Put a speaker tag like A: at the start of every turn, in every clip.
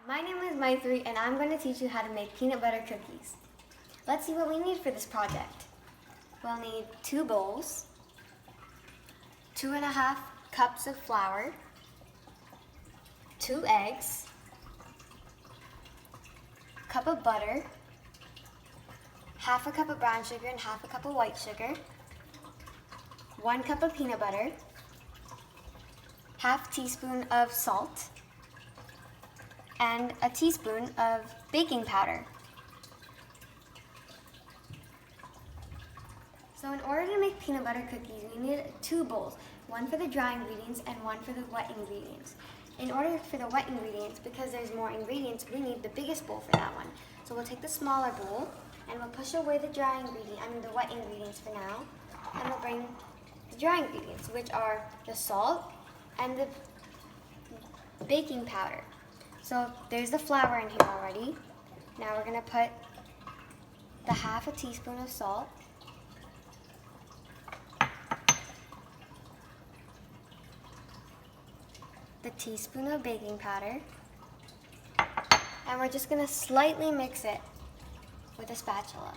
A: My name is Maitri and I'm going to teach you how to make peanut butter cookies. Let's see what we need for this project. We'll need 2 bowls, 2.5 cups of flour, 2 eggs, a cup of butter, half a cup of brown sugar and half a cup of white sugar, 1 cup of peanut butter, half teaspoon of salt, and a teaspoon of baking powder. So in order to make peanut butter cookies, we need 2 bowls, one for the dry ingredients and one for the wet ingredients. In order for the wet ingredients, because there's more ingredients, we need the biggest bowl for that one. So we'll take the smaller bowl and we'll push away the the wet ingredients for now, and we'll bring the dry ingredients, which are the salt and the baking powder. So there's the flour in here already. Now we're going to put the half a teaspoon of salt, the teaspoon of baking powder, and we're just going to slightly mix it with a spatula.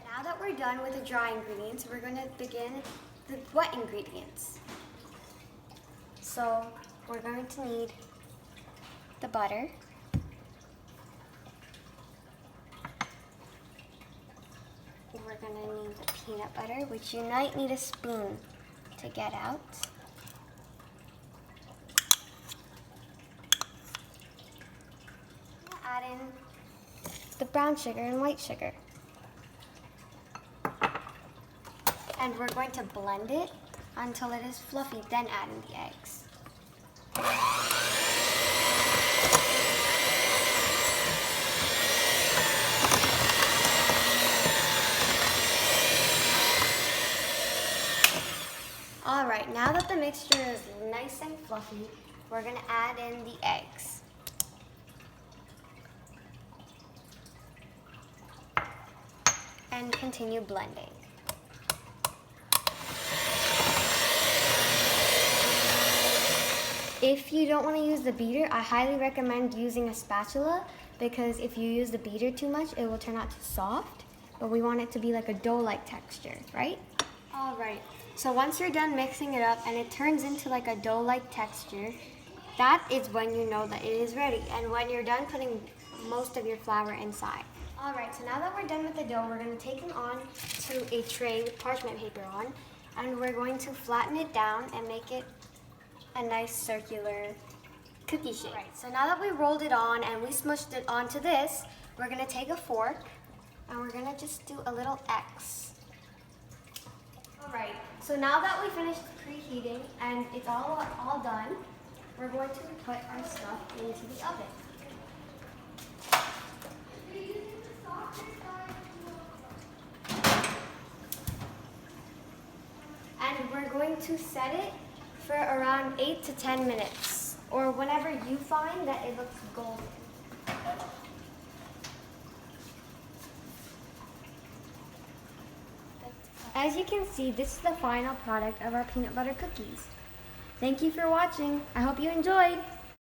A: Now that we're done with the dry ingredients, we're going to begin the wet ingredients. So we're going to need the butter, we're going to need the peanut butter, which you might need a spoon to get out. We'll add in the brown sugar and white sugar. And we're going to blend it until it is fluffy, then add in the eggs. Alright, now that the mixture is nice and fluffy, we're going to add in the eggs. And continue blending. If you don't want to use the beater, I highly recommend using a spatula, because if you use the beater too much, it will turn out too soft, but we want it to be like a dough-like texture, right? All right, so once you're done mixing it up and it turns into like a dough-like texture, that is when you know that it is ready, and when you're done putting most of your flour inside. All right, so now that we're done with the dough, we're going to take it on to a tray with parchment paper on, and we're going to flatten it down and make it a nice circular cookie shape. Right, so now that we rolled it on and we smushed it onto this, we're going to take a fork and we're going to just do a little X. Alright, so now that we finished preheating and it's all done, we're going to put our stuff into the oven. And we're going to set it for around 8 to 10 minutes, or whenever you find that it looks golden. As you can see, this is the final product of our peanut butter cookies. Thank you for watching. I hope you enjoyed.